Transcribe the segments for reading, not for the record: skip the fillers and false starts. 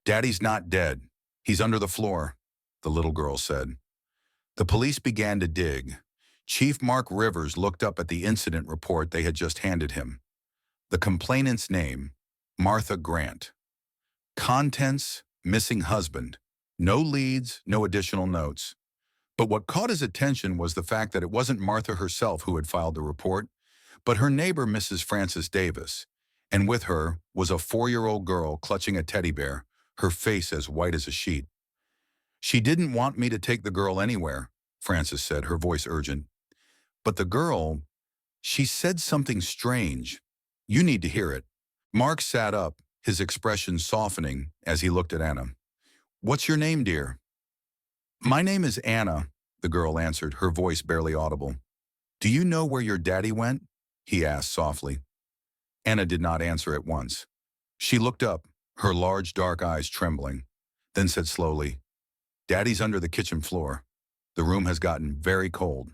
"Daddy's not dead. He's under the floor," the little girl said. The police began to dig. Chief Mark Rivers looked up at the incident report they had just handed him. The complainant's name, Martha Grant. Contents, missing husband. No leads, no additional notes. But what caught his attention was the fact that it wasn't Martha herself who had filed the report, but her neighbor, Mrs. Frances Davis, and with her was a 4-year-old girl clutching a teddy bear, her face as white as a sheet. "She didn't want me to take the girl anywhere," Frances said, her voice urgent. "But the girl, she said something strange. You need to hear it." Mark sat up, his expression softening as he looked at Anna. "What's your name, dear?" "My name is Anna," the girl answered, her voice barely audible. "Do you know where your daddy went?" he asked softly. Anna did not answer at once. She looked up, her large dark eyes trembling, then said slowly, "Daddy's under the kitchen floor. The room has gotten very cold."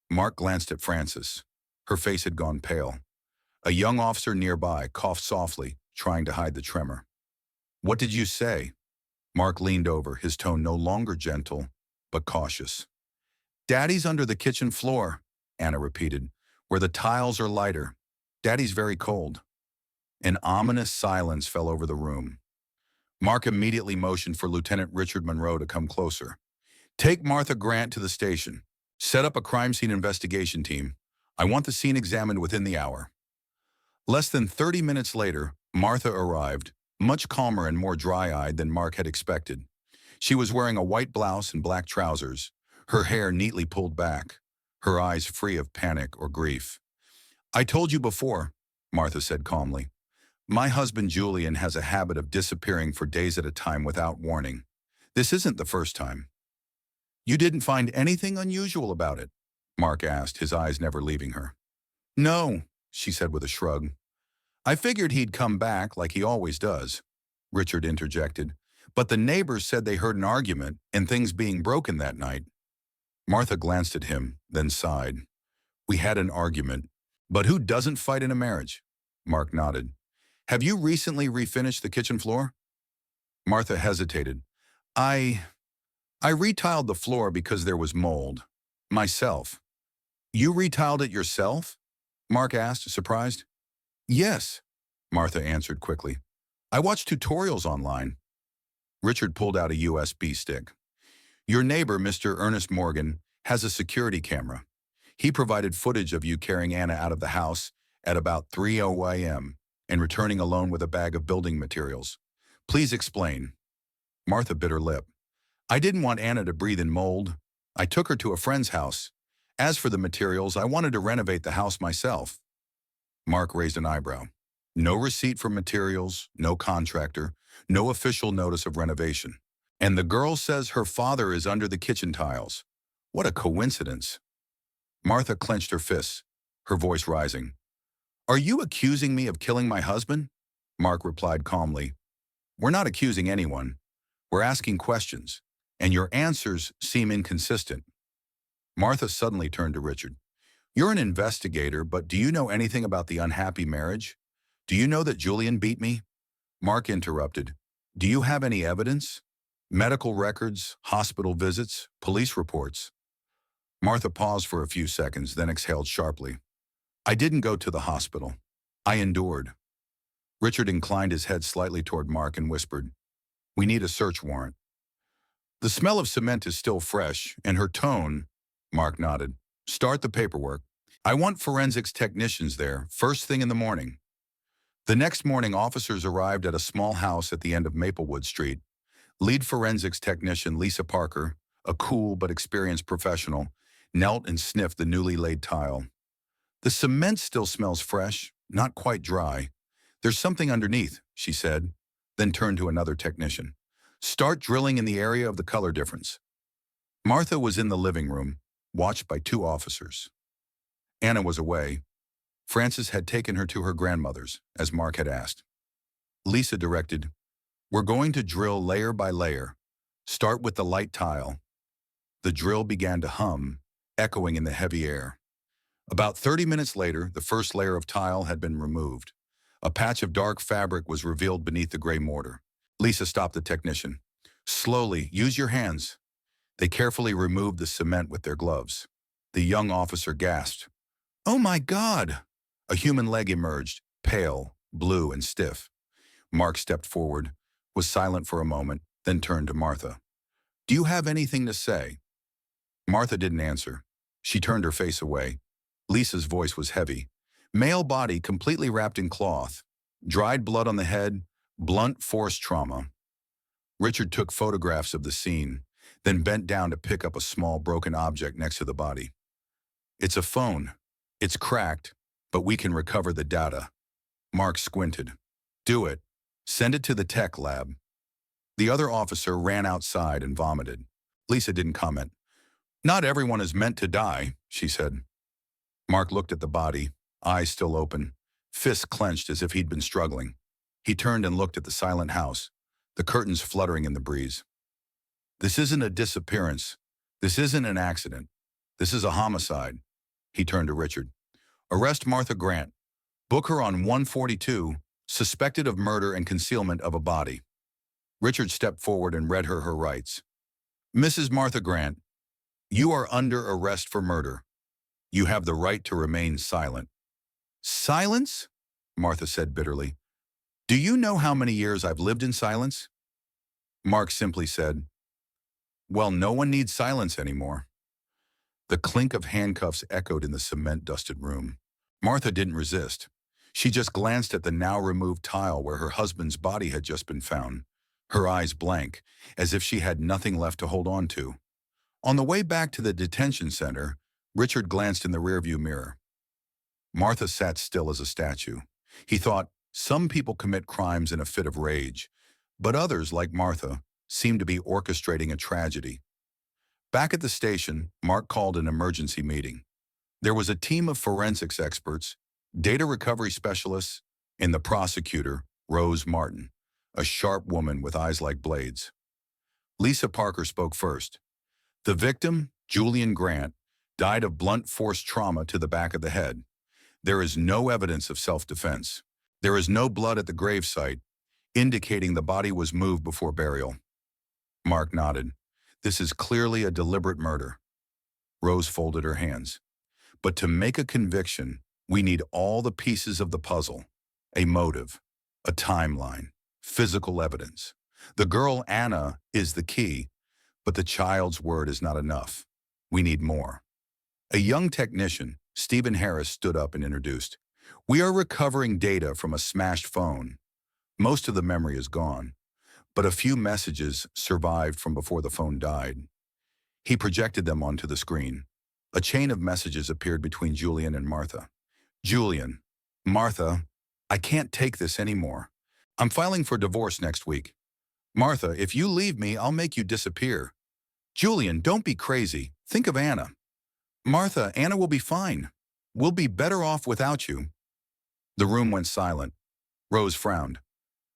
Mark glanced at Frances. Her face had gone pale. A young officer nearby coughed softly, trying to hide the tremor. "What did you say?" Mark leaned over, his tone no longer gentle, but cautious. "Daddy's under the kitchen floor," Anna repeated, "where the tiles are lighter. Daddy's very cold." An ominous silence fell over the room. Mark immediately motioned for Lieutenant Richard Monroe to come closer. "Take Martha Grant to the station. Set up a crime scene investigation team. I want the scene examined within the hour." Less than 30 minutes later, Martha arrived, much calmer and more dry-eyed than Mark had expected. She was wearing a white blouse and black trousers, her hair neatly pulled back, her eyes free of panic or grief. "I told you before," Martha said calmly. "My husband Julian has a habit of disappearing for days at a time without warning. This isn't the first time." "You didn't find anything unusual about it?" Mark asked, his eyes never leaving her. "No," she said with a shrug. "I figured he'd come back like he always does," Richard interjected. "But the neighbors said they heard an argument and things being broken that night." Martha glanced at him, then sighed. "We had an argument. But who doesn't fight in a marriage?" Mark nodded. "Have you recently refinished the kitchen floor?" Martha hesitated. I retiled the floor because there was mold. Myself." "You retiled it yourself?" Mark asked, surprised. "Yes," Martha answered quickly. "I watched tutorials online." Richard pulled out a USB stick. "Your neighbor, Mr. Ernest Morgan, has a security camera. He provided footage of you carrying Anna out of the house at about 3:00 a.m. and returning alone with a bag of building materials. Please explain." Martha bit her lip. "I didn't want Anna to breathe in mold. I took her to a friend's house. As for the materials, I wanted to renovate the house myself." Mark raised an eyebrow. "No receipt for materials, no contractor, no official notice of renovation. And the girl says her father is under the kitchen tiles. What a coincidence." Martha clenched her fists, her voice rising. "Are you accusing me of killing my husband?" Mark replied calmly. "We're not accusing anyone. We're asking questions, and your answers seem inconsistent." Martha suddenly turned to Richard. "You're an investigator, but do you know anything about the unhappy marriage? Do you know that Julian beat me?" Mark interrupted. "Do you have any evidence? Medical records, hospital visits, police reports?" Martha paused for a few seconds, then exhaled sharply. "I didn't go to the hospital. I endured." Richard inclined his head slightly toward Mark and whispered, "We need a search warrant." "The smell of cement is still fresh, and her tone," Mark nodded. "Start the paperwork. I want forensics technicians there, first thing in the morning." The next morning, officers arrived at a small house at the end of Maplewood Street. Lead forensics technician Lisa Parker, a cool but experienced professional, knelt and sniffed the newly laid tile. "The cement still smells fresh, not quite dry. There's something underneath," she said, then turned to another technician. "Start drilling in the area of the color difference." Martha was in the living room, watched by 2 officers. Anna was away. Frances had taken her to her grandmother's, as Mark had asked. Lisa directed, "We're going to drill layer by layer. Start with the light tile." The drill began to hum, echoing in the heavy air. About 30 minutes later, the first layer of tile had been removed. A patch of dark fabric was revealed beneath the gray mortar. Lisa stopped the technician. Slowly, use your hands. They carefully removed the cement with their gloves. The young officer gasped. Oh my God! A human leg emerged, pale, blue, and stiff. Mark stepped forward, was silent for a moment, then turned to Martha. Do you have anything to say? Martha didn't answer. She turned her face away. Lisa's voice was heavy. Male body completely wrapped in cloth. Dried blood on the head, blunt force trauma. Richard took photographs of the scene, then bent down to pick up a small broken object next to the body. It's a phone. It's cracked, but we can recover the data. Mark squinted. Do it. Send it to the tech lab. The other officer ran outside and vomited. Lisa didn't comment. Not everyone is meant to die, she said. Mark looked at the body, eyes still open, fists clenched as if he'd been struggling. He turned and looked at the silent house, the curtains fluttering in the breeze. This isn't a disappearance. This isn't an accident. This is a homicide. He turned to Richard. Arrest Martha Grant. Book her on 142, suspected of murder and concealment of a body. Richard stepped forward and read her rights. Mrs. Martha Grant, you are under arrest for murder. You have the right to remain silent. Silence? Martha said bitterly. Do you know how many years I've lived in silence? Mark simply said, well, no one needs silence anymore. The clink of handcuffs echoed in the cement-dusted room. Martha didn't resist. She just glanced at the now-removed tile where her husband's body had just been found, her eyes blank, as if she had nothing left to hold on to. On the way back to the detention center, Richard glanced in the rearview mirror. Martha sat still as a statue. He thought, some people commit crimes in a fit of rage, but others, like Martha, seemed to be orchestrating a tragedy. Back at the station, Mark called an emergency meeting. There was a team of forensics experts, data recovery specialists, and the prosecutor, Rose Martin, a sharp woman with eyes like blades. Lisa Parker spoke first. The victim, Julian Grant, died of blunt force trauma to the back of the head. There is no evidence of self-defense. There is no blood at the gravesite, indicating the body was moved before burial. Mark nodded. This is clearly a deliberate murder. Rose folded her hands. But to make a conviction, we need all the pieces of the puzzle. A motive, a timeline, physical evidence. The girl, Anna, is the key, but the child's word is not enough. We need more. A young technician, Stephen Harris, stood up and introduced. We are recovering data from a smashed phone. Most of the memory is gone, but a few messages survived from before the phone died. He projected them onto the screen. A chain of messages appeared between Julian and Martha. Julian, Martha, I can't take this anymore. I'm filing for divorce next week. Martha, if you leave me, I'll make you disappear. Julian, don't be crazy. Think of Anna. Martha, Anna will be fine. We'll be better off without you. The room went silent. Rose frowned.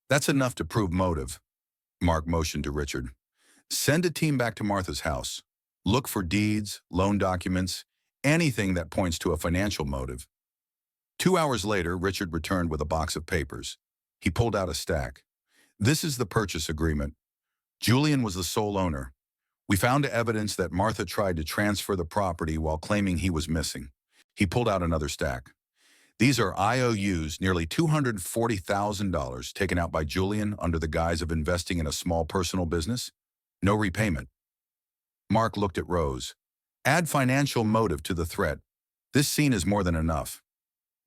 That's enough to prove motive. Mark motioned to Richard. Send a team back to Martha's house. Look for deeds, loan documents, anything that points to a financial motive. 2 hours later, Richard returned with a box of papers. He pulled out a stack. This is the purchase agreement. Julian was the sole owner. We found evidence that Martha tried to transfer the property while claiming he was missing. He pulled out another stack. These are IOUs, nearly $240,000 taken out by Julian under the guise of investing in a small personal business. No repayment. Mark looked at Rose. Add financial motive to the threat. This scene is more than enough.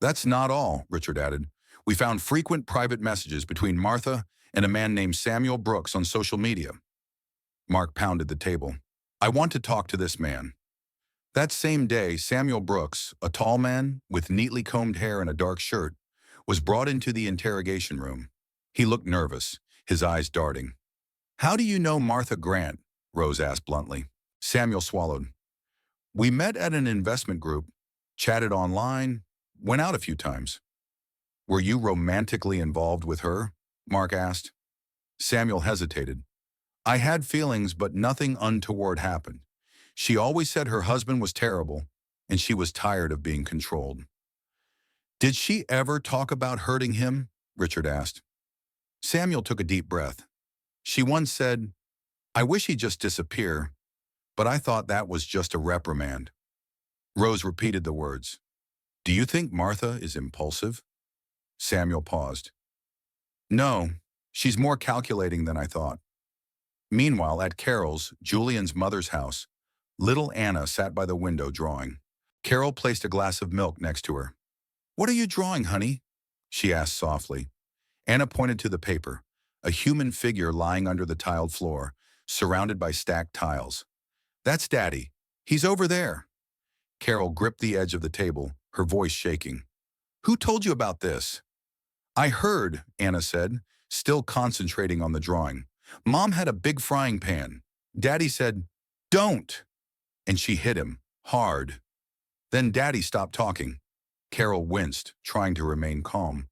That's not all, Richard added. We found frequent private messages between Martha and a man named Samuel Brooks on social media. Mark pounded the table. I want to talk to this man. That same day, Samuel Brooks, a tall man with neatly combed hair and a dark shirt, was brought into the interrogation room. He looked nervous, his eyes darting. How do you know Martha Grant? Rose asked bluntly. Samuel swallowed. We met at an investment group, chatted online, went out a few times. Were you romantically involved with her? Mark asked. Samuel hesitated. I had feelings, but nothing untoward happened. She always said her husband was terrible, and she was tired of being controlled. Did she ever talk about hurting him? Richard asked. Samuel took a deep breath. She once said, "I wish he'd just disappear, but I thought that was just a reprimand." Rose repeated the words. "Do you think Martha is impulsive?" Samuel paused. "No, she's more calculating than I thought." Meanwhile, at Carol's, Julian's mother's house, little Anna sat by the window drawing. Carol placed a glass of milk next to her. "What are you drawing, honey?" she asked softly. Anna pointed to the paper, a human figure lying under the tiled floor, surrounded by stacked tiles. "That's Daddy. He's over there." Carol gripped the edge of the table, her voice shaking. "Who told you about this?" "I heard," Anna said, still concentrating on the drawing. "Mom had a big frying pan. Daddy said, 'Don't!' and she hit him, hard. Then Daddy stopped talking." Carol winced, trying to remain calm.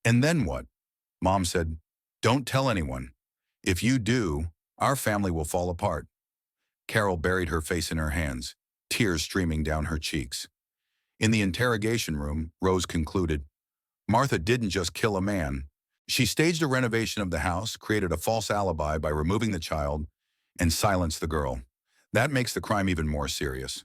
"And then what?" Mom said, "Don't tell anyone. If you do, our family will fall apart." Carol buried her face in her hands, tears streaming down her cheeks. In the interrogation room, Rose concluded, Martha didn't just kill a man. She staged a renovation of the house, created a false alibi by removing the child, and silenced the girl. That makes the crime even more serious.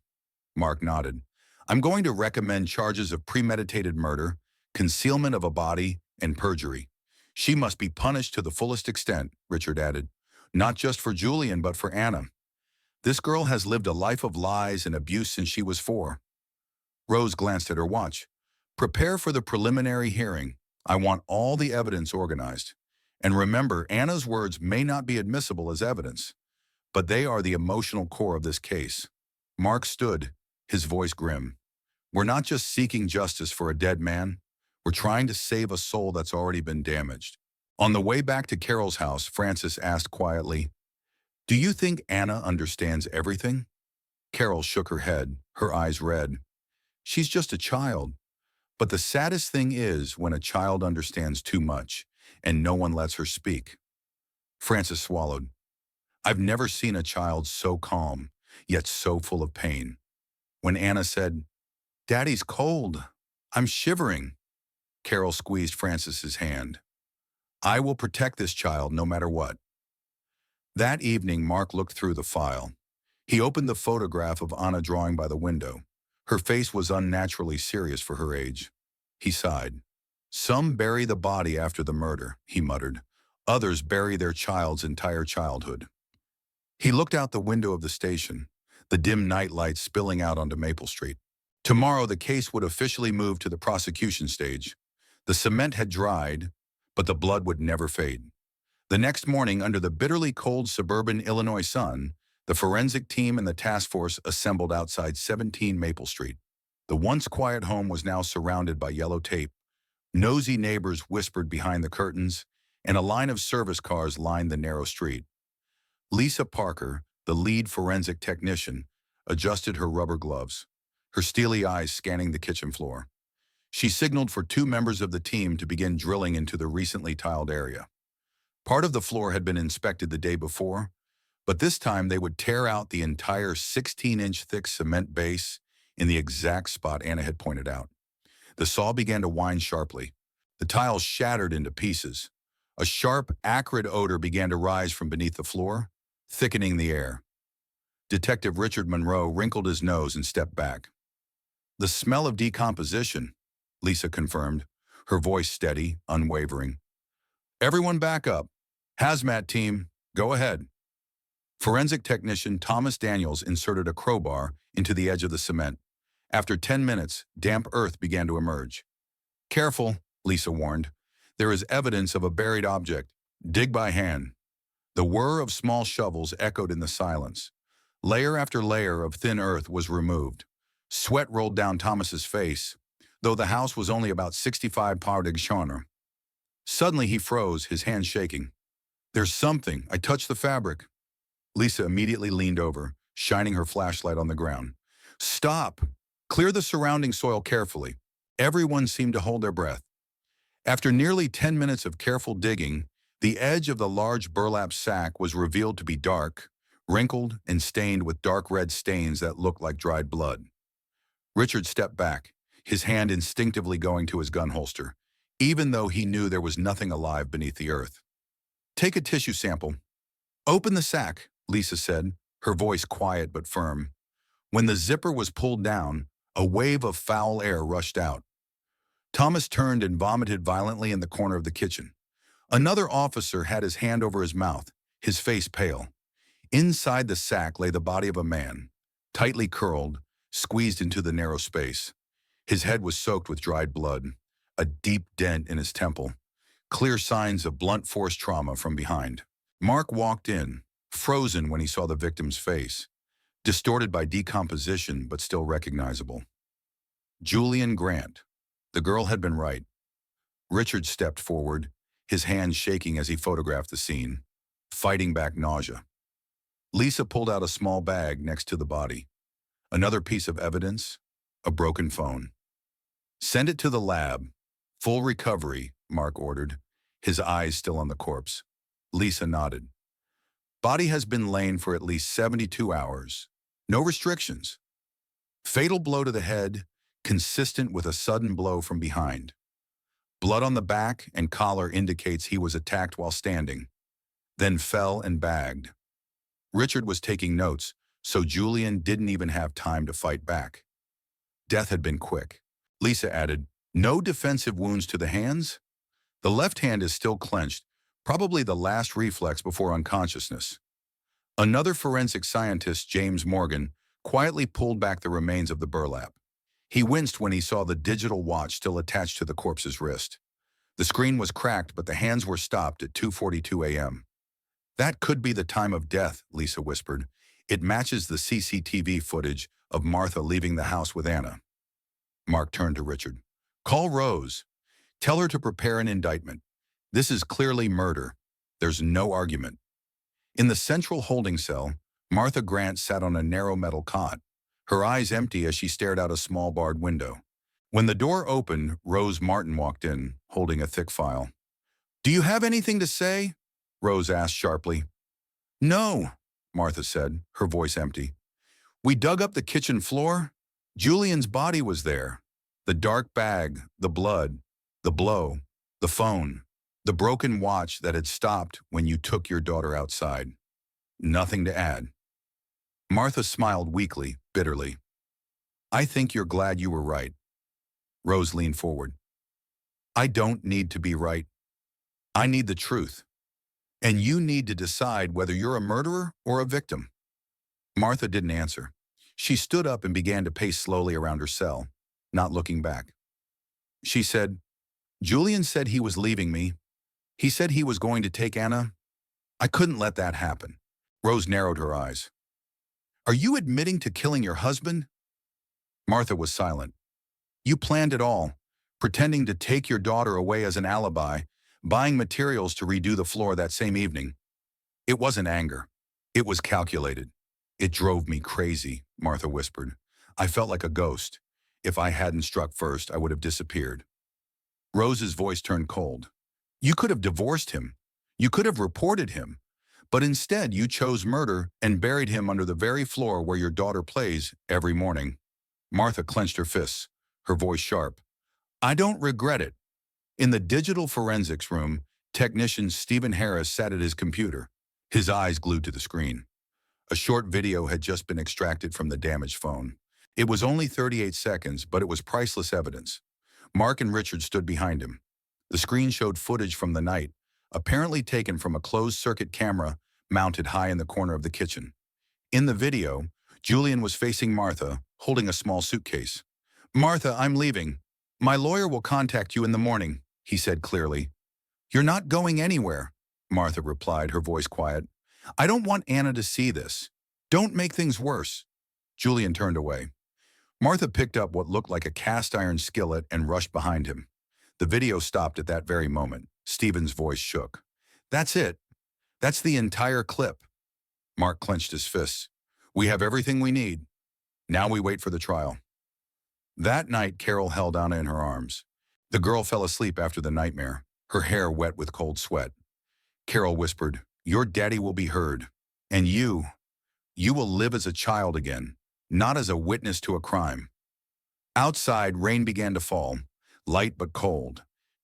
Mark nodded. "I'm going to recommend charges of premeditated murder, concealment of a body, and perjury. She must be punished to the fullest extent," Richard added. "Not just for Julian, but for Anna. This girl has lived a life of lies and abuse since she was 4. Rose glanced at her watch. "Prepare for the preliminary hearing. I want all the evidence organized. And remember, Anna's words may not be admissible as evidence, but they are the emotional core of this case." Mark stood, his voice grim. "We're not just seeking justice for a dead man. We're trying to save a soul that's already been damaged." On the way back to Carol's house, Frances asked quietly, "Do you think Anna understands everything?" Carol shook her head, her eyes red. "She's just a child. But the saddest thing is when a child understands too much, and no one lets her speak." Frances swallowed. "I've never seen a child so calm, yet so full of pain." When Anna said, "Daddy's cold. I'm shivering," Carol squeezed Frances's hand. "I will protect this child no matter what." That evening, Mark looked through the file. He opened the photograph of Anna drawing by the window. Her face was unnaturally serious for her age. He sighed. "Some bury the body after the murder," he muttered. "Others bury their child's entire childhood." He looked out the window of the station, the dim night lights spilling out onto Maple Street. Tomorrow, the case would officially move to the prosecution stage. The cement had dried, but the blood would never fade. The next morning, under the bitterly cold suburban Illinois sun, the forensic team and the task force assembled outside 17 Maple Street. The once quiet home was now surrounded by yellow tape. Nosy neighbors whispered behind the curtains, and a line of service cars lined the narrow street. Lisa Parker, the lead forensic technician, adjusted her rubber gloves, her steely eyes scanning the kitchen floor. She signaled for 2 members of the team to begin drilling into the recently tiled area. Part of the floor had been inspected the day before, but this time they would tear out the entire 16-inch thick cement base in the exact spot Anna had pointed out. The saw began to whine sharply. The tiles shattered into pieces. A sharp, acrid odor began to rise from beneath the floor, thickening the air. Detective Richard Monroe wrinkled his nose and stepped back. "The smell of decomposition," Lisa confirmed, her voice steady, unwavering. "Everyone back up. Hazmat team, go ahead." Forensic technician Thomas Daniels inserted a crowbar into the edge of the cement. After 10 minutes, damp earth began to emerge. "Careful," Lisa warned. "There is evidence of a buried object. Dig by hand." The whir of small shovels echoed in the silence. Layer after layer of thin earth was removed. Sweat rolled down Thomas's face, though the house was only about 65 pas de chambre. Suddenly he froze, his hands shaking. "There's something. I touched the fabric." Lisa immediately leaned over, shining her flashlight on the ground. "Stop! Clear the surrounding soil carefully." Everyone seemed to hold their breath. After nearly 10 minutes of careful digging, the edge of the large burlap sack was revealed to be dark, wrinkled, and stained with dark red stains that looked like dried blood. Richard stepped back, his hand instinctively going to his gun holster, even though he knew there was nothing alive beneath the earth. Take a tissue sample. Open the sack, Lisa said, her voice quiet but firm. When the zipper was pulled down, a wave of foul air rushed out. Thomas turned and vomited violently in the corner of the kitchen. Another officer had his hand over his mouth, his face pale. Inside the sack lay the body of a man, tightly curled, squeezed into the narrow space. His head was soaked with dried blood, a deep dent in his temple, clear signs of blunt force trauma from behind. Mark walked in, frozen when he saw the victim's face, distorted by decomposition but still recognizable. Julian Grant. The girl had been right. Richard stepped forward, his hands shaking as he photographed the scene, fighting back nausea. Lisa pulled out a small bag next to the body. Another piece of evidence, a broken phone. Send it to the lab. Full recovery, Mark ordered, his eyes still on the corpse. Lisa nodded. Body has been laying for at least 72 hours. No restrictions. Fatal blow to the head, consistent with a sudden blow from behind. Blood on the back and collar indicates he was attacked while standing, then fell and bagged. Richard was taking notes, so Julian didn't even have time to fight back. Death had been quick. Lisa added, no defensive wounds to the hands? The left hand is still clenched, probably the last reflex before unconsciousness. Another forensic scientist, James Morgan, quietly pulled back the remains of the burlap. He winced when he saw the digital watch still attached to the corpse's wrist. The screen was cracked, but the hands were stopped at 2:42 a.m. That could be the time of death, Lisa whispered. It matches the CCTV footage of Martha leaving the house with Anna. Mark turned to Richard. Call Rose. Tell her to prepare an indictment. This is clearly murder. There's no argument. In the central holding cell, Martha Grant sat on a narrow metal cot, her eyes empty as she stared out a small barred window. When the door opened, Rose Martin walked in, holding a thick file. Do you have anything to say? Rose asked sharply. No, Martha said, her voice empty. We dug up the kitchen floor. Julian's body was there. The dark bag, the blood, the blow, the phone, the broken watch that had stopped when you took your daughter outside. Nothing to add. Martha smiled weakly, bitterly. I think you're glad you were right. Rose leaned forward. I don't need to be right. I need the truth. And you need to decide whether you're a murderer or a victim. Martha didn't answer. She stood up and began to pace slowly around her cell, not looking back. She said, Julian said he was leaving me. He said he was going to take Anna. I couldn't let that happen. Rose narrowed her eyes. Are you admitting to killing your husband? Martha was silent. You planned it all, pretending to take your daughter away as an alibi, buying materials to redo the floor that same evening. It wasn't anger. It was calculated. It drove me crazy, Martha whispered. I felt like a ghost. If I hadn't struck first, I would have disappeared. Rose's voice turned cold. You could have divorced him. You could have reported him. But instead, you chose murder and buried him under the very floor where your daughter plays every morning. Martha clenched her fists, her voice sharp. I don't regret it. In the digital forensics room, technician Stephen Harris sat at his computer, his eyes glued to the screen. A short video had just been extracted from the damaged phone. It was only 38 seconds, but it was priceless evidence. Mark and Richard stood behind him. The screen showed footage from the night, apparently taken from a closed-circuit camera mounted high in the corner of the kitchen. In the video, Julian was facing Martha, holding a small suitcase. Martha, I'm leaving. My lawyer will contact you in the morning, he said clearly. You're not going anywhere, Martha replied, her voice quiet. I don't want Anna to see this. Don't make things worse. Julian turned away. Martha picked up what looked like a cast-iron skillet and rushed behind him. The video stopped at that very moment. Stephen's voice shook. That's it. That's the entire clip. Mark clenched his fists. We have everything we need. Now we wait for the trial. That night, Carol held Anna in her arms. The girl fell asleep after the nightmare, her hair wet with cold sweat. Carol whispered, Your daddy will be heard. And you will live as a child again, not as a witness to a crime. Outside, rain began to fall, light but cold,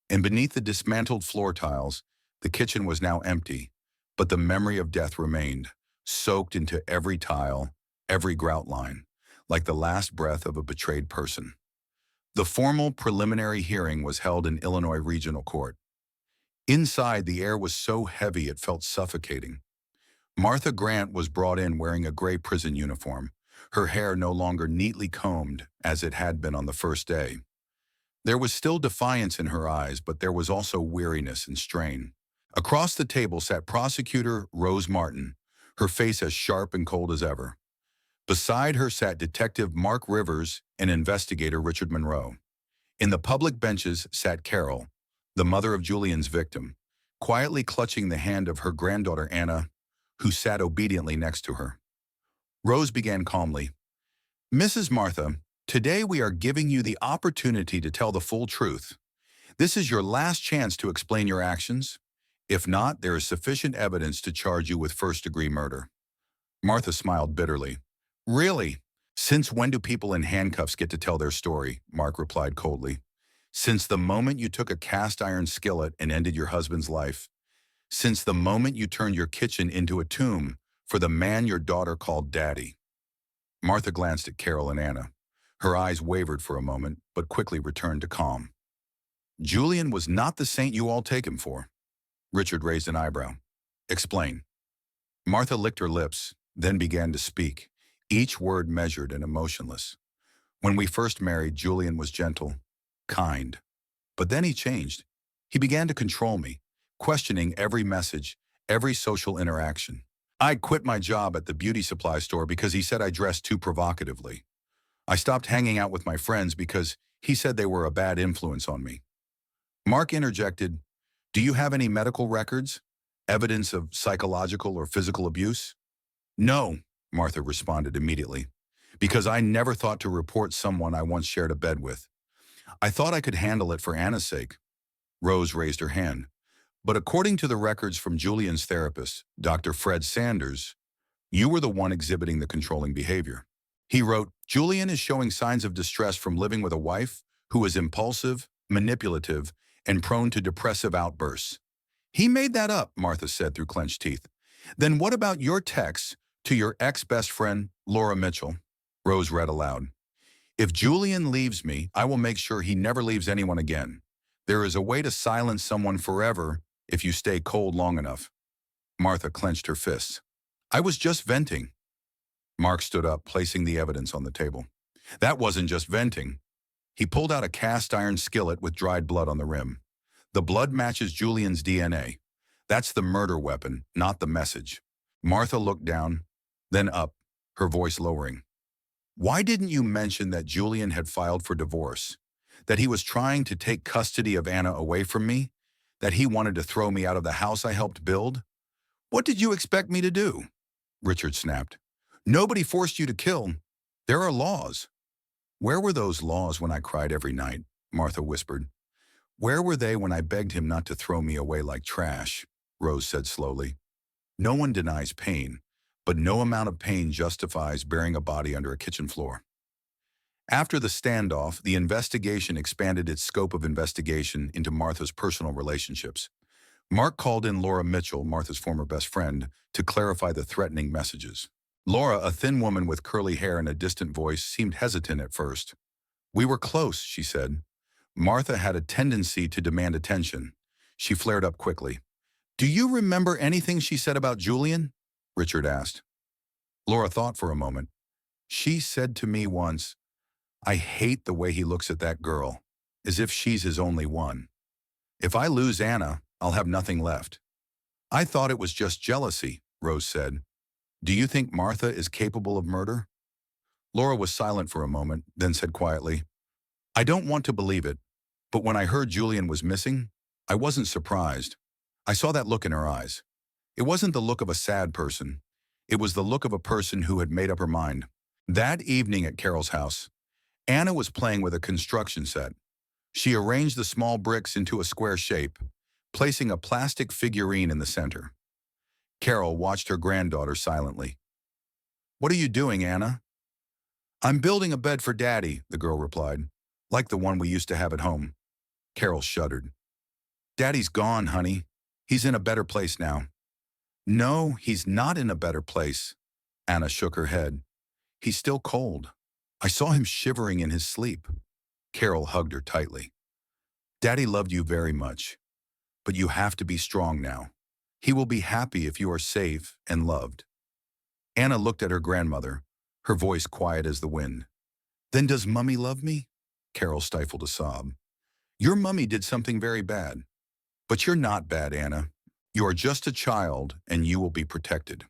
and beneath the dismantled floor tiles, The kitchen was now empty, but the memory of death remained, soaked into every tile, every grout line, like the last breath of a betrayed person. The formal preliminary hearing was held in Illinois Regional Court. Inside, the air was so heavy it felt suffocating. Martha Grant was brought in wearing a gray prison uniform, her hair no longer neatly combed as it had been on the first day. There was still defiance in her eyes, but there was also weariness and strain. Across the table sat Prosecutor Rose Martin, her face as sharp and cold as ever. Beside her sat Detective Mark Rivers and Investigator Richard Monroe. In the public benches sat Carol, the mother of Julian's victim, quietly clutching the hand of her granddaughter Anna, who sat obediently next to her. Rose began calmly, "Mrs. Martha, today we are giving you the opportunity to tell the full truth. This is your last chance to explain your actions. If not, there is sufficient evidence to charge you with first-degree murder." Martha smiled bitterly. "Really? Since when do people in handcuffs get to tell their story?" Mark replied coldly. "Since the moment you took a cast-iron skillet and ended your husband's life. Since the moment you turned your kitchen into a tomb for the man your daughter called Daddy." Martha glanced at Carol and Anna. Her eyes wavered for a moment, but quickly returned to calm. "Julian was not the saint you all take him for." Richard raised an eyebrow. "Explain." Martha licked her lips, then began to speak, each word measured and emotionless. "When we first married, Julian was gentle, kind. But then he changed. He began to control me, questioning every message, every social interaction. I quit my job at the beauty supply store because he said I dressed too provocatively. I stopped hanging out with my friends because he said they were a bad influence on me." Mark interjected, "Do you have any medical records? Evidence of psychological or physical abuse?" "No," Martha responded immediately, "because I never thought to report someone I once shared a bed with. I thought I could handle it for Anna's sake." Rose raised her hand. "But according to the records from Julian's therapist, Dr. Fred Sanders, you were the one exhibiting the controlling behavior. He wrote, 'Julian is showing signs of distress from living with a wife who is impulsive, manipulative, and prone to depressive outbursts.'" "He made that up," Martha said through clenched teeth. "Then what about your texts to your ex-best friend, Laura Mitchell?" Rose read aloud. "If Julian leaves me, I will make sure he never leaves anyone again. There is a way to silence someone forever if you stay cold long enough." Martha clenched her fists. "I was just venting." Mark stood up, placing the evidence on the table. "That wasn't just venting." He pulled out a cast-iron skillet with dried blood on the rim. "The blood matches Julian's DNA. That's the murder weapon, not the message." Martha looked down, then up, her voice lowering. "Why didn't you mention that Julian had filed for divorce? That he was trying to take custody of Anna away from me? That he wanted to throw me out of the house I helped build? What did you expect me to do?" Richard snapped. "Nobody forced you to kill. There are laws." "Where were those laws when I cried every night?" Martha whispered. "Where were they when I begged him not to throw me away like trash?" Rose said slowly. "No one denies pain, but no amount of pain justifies burying a body under a kitchen floor." After the standoff, the investigation expanded its scope of investigation into Martha's personal relationships. Mark called in Laura Mitchell, Martha's former best friend, to clarify the threatening messages. Laura, a thin woman with curly hair and a distant voice, seemed hesitant at first. "We were close," she said. Martha had a tendency to demand attention. She flared up quickly. "Do you remember anything she said about Julian?" Richard asked. Laura thought for a moment. "She said to me once, 'I hate the way he looks at that girl, as if she's his only one. If I lose Anna, I'll have nothing left.'" "I thought it was just jealousy," Rose said. "Do you think Martha is capable of murder?" Laura was silent for a moment, then said quietly, "I don't want to believe it, but when I heard Julian was missing, I wasn't surprised. I saw that look in her eyes. It wasn't the look of a sad person. It was the look of a person who had made up her mind." That evening at Carol's house, Anna was playing with a construction set. She arranged the small bricks into a square shape, placing a plastic figurine in the center. Carol watched her granddaughter silently. "What are you doing, Anna?" "I'm building a bed for Daddy," the girl replied, "like the one we used to have at home." Carol shuddered. "Daddy's gone, honey. He's in a better place now. No, he's not in a better place. Anna shook her head. He's still cold. I saw him shivering in his sleep. Carol hugged her tightly. Daddy loved you very much, but you have to be strong now. He will be happy if you are safe and loved. Anna looked at her grandmother, her voice quiet as the wind. Then does Mummy love me? Carol stifled a sob. Your mummy did something very bad. But you're not bad, Anna. You are just a child, and you will be protected.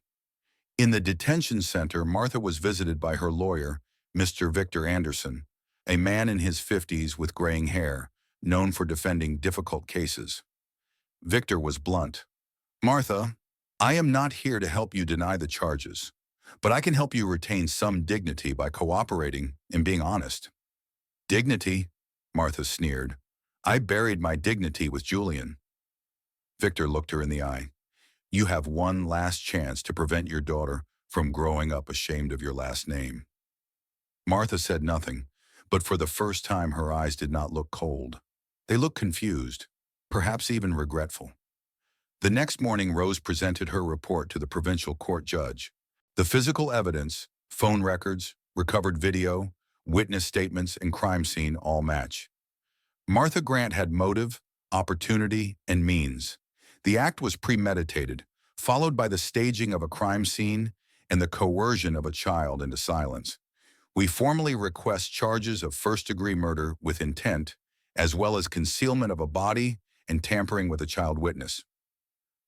In the detention center, Martha was visited by her lawyer, Mr. Victor Anderson, a man in his 50s with graying hair, known for defending difficult cases. Victor was blunt. Martha, I am not here to help you deny the charges, but I can help you retain some dignity by cooperating and being honest. Dignity? Martha sneered. I buried my dignity with Julian. Victor looked her in the eye. You have one last chance to prevent your daughter from growing up ashamed of your last name. Martha said nothing, but for the first time her eyes did not look cold. They looked confused, perhaps even regretful. The next morning, Rose presented her report to the provincial court judge. The physical evidence, phone records, recovered video, witness statements, and crime scene all match. Martha Grant had motive, opportunity, and means. The act was premeditated, followed by the staging of a crime scene and the coercion of a child into silence. We formally request charges of first-degree murder with intent, as well as concealment of a body and tampering with a child witness.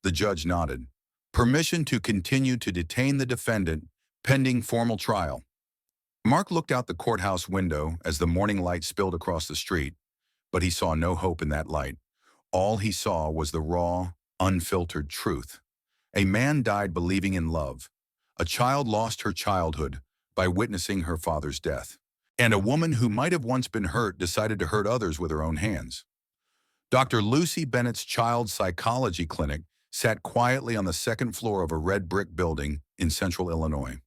The judge nodded. Permission to continue to detain the defendant pending formal trial. Mark looked out the courthouse window as the morning light spilled across the street, but he saw no hope in that light. All he saw was the raw, unfiltered truth. A man died believing in love. A child lost her childhood by witnessing her father's death. And a woman who might have once been hurt decided to hurt others with her own hands. Dr. Lucy Bennett's child psychology clinic sat quietly on the second floor of a red brick building in central Illinois.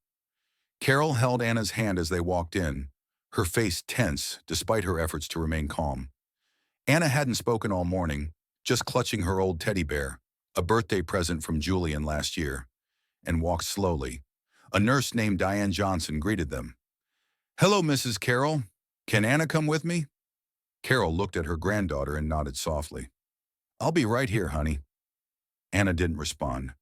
Carol held Anna's hand as they walked in, her face tense despite her efforts to remain calm. Anna hadn't spoken all morning, just clutching her old teddy bear, a birthday present from Julian last year, and walked slowly. A nurse named Diane Johnson greeted them. Hello, Mrs. Carroll. Can Anna come with me? Carol looked at her granddaughter and nodded softly. I'll be right here, honey. Anna didn't respond.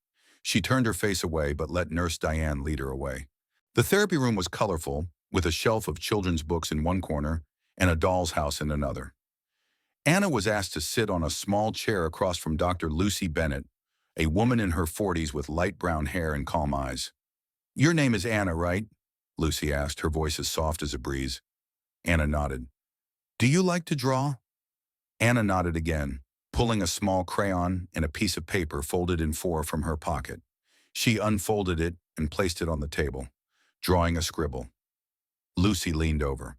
She turned her face away but let Nurse Diane lead her away. The therapy room was colorful, with a shelf of children's books in one corner and a doll's house in another. Anna was asked to sit on a small chair across from Dr. Lucy Bennett, a woman in her 40s with light brown hair and calm eyes. Your name is Anna, right? Lucy asked, her voice as soft as a breeze. Anna nodded. Do you like to draw? Anna nodded again, pulling a small crayon and a piece of paper folded in four from her pocket. She unfolded it and placed it on the table, drawing a scribble. Lucy leaned over.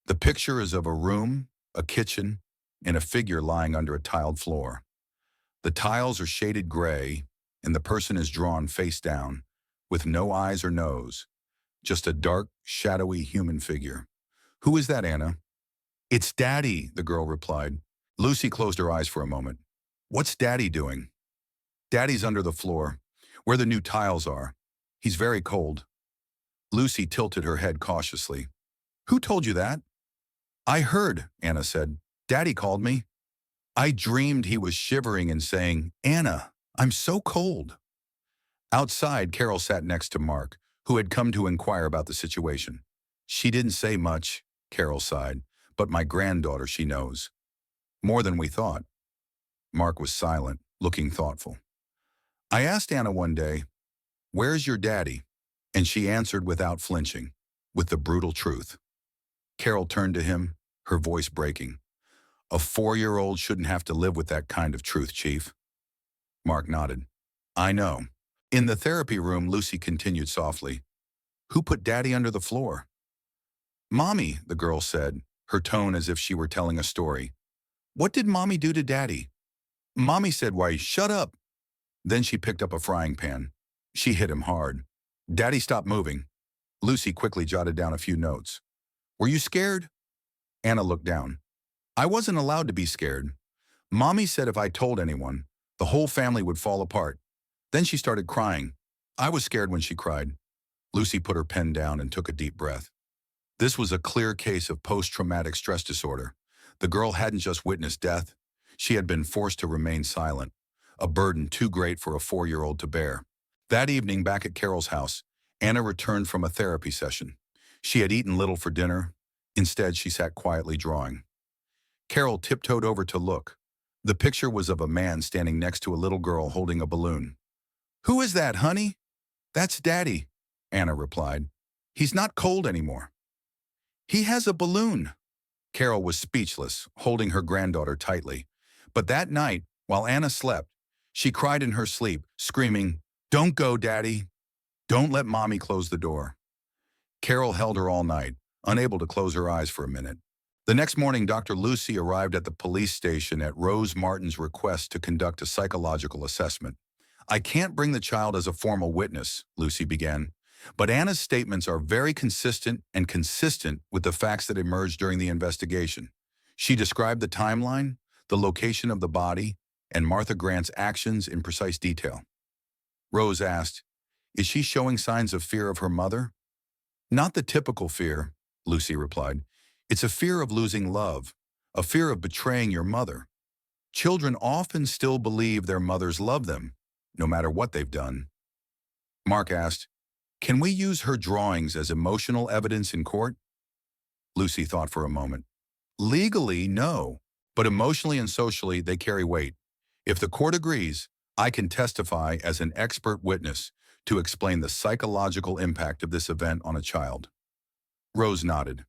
The picture is of a room, a kitchen, and a figure lying under a tiled floor. The tiles are shaded gray, and the person is drawn face down, with no eyes or nose, just a dark, shadowy human figure. Who is that, Anna? It's Daddy, the girl replied. Lucy closed her eyes for a moment. What's Daddy doing? Daddy's under the floor, where the new tiles are. He's very cold. Lucy tilted her head cautiously. Who told you that? I heard, Anna said. Daddy called me. I dreamed he was shivering and saying, Anna, I'm so cold. Outside, Carol sat next to Mark, who had come to inquire about the situation. She didn't say much, Carol sighed, but my granddaughter, she knows. More than we thought. Mark was silent, looking thoughtful. I asked Anna one day, where's your daddy? And she answered without flinching, with the brutal truth. Carol turned to him, her voice breaking. A 4-year-old shouldn't have to live with that kind of truth, Chief. Mark nodded. I know. In the therapy room, Lucy continued softly. Who put Daddy under the floor? Mommy, the girl said, her tone as if she were telling a story. What did Mommy do to Daddy? Mommy said, why, shut up. Then she picked up a frying pan. She hit him hard. Daddy stopped moving. Lucy quickly jotted down a few notes. Were you scared? Anna looked down. I wasn't allowed to be scared. Mommy said if I told anyone, The whole family would fall apart. Then she started crying. I was scared when she cried. Lucy put her pen down and took a deep breath. This was a clear case of post-traumatic stress disorder. The girl hadn't just witnessed death. She had been forced to remain silent, a burden too great for a 4-year-old to bear. That evening, back at Carol's house, Anna returned from a therapy session. She had eaten little for dinner. Instead, she sat quietly drawing. Carol tiptoed over to look. The picture was of a man standing next to a little girl holding a balloon. "Who is that, honey?" "That's Daddy," Anna replied. "He's not cold anymore." "He has a balloon." Carol was speechless, holding her granddaughter tightly. But that night, while Anna slept, she cried in her sleep, screaming, "Don't go, Daddy. Don't let Mommy close the door." Carol held her all night, unable to close her eyes for a minute. The next morning, Dr. Lucy arrived at the police station at Rose Martin's request to conduct a psychological assessment. "I can't bring the child as a formal witness," Lucy began, "but Anna's statements are very consistent with the facts that emerged during the investigation." She described the timeline, the location of the body, and Martha Grant's actions in precise detail. Rose asked, "Is she showing signs of fear of her mother?" "Not the typical fear," Lucy replied. "It's a fear of losing love, a fear of betraying your mother. Children often still believe their mothers love them, no matter what they've done." Mark asked, "Can we use her drawings as emotional evidence in court?" Lucy thought for a moment. "Legally, no, but emotionally and socially, they carry weight. If the court agrees, I can testify as an expert witness to explain the psychological impact of this event on a child." Rose nodded.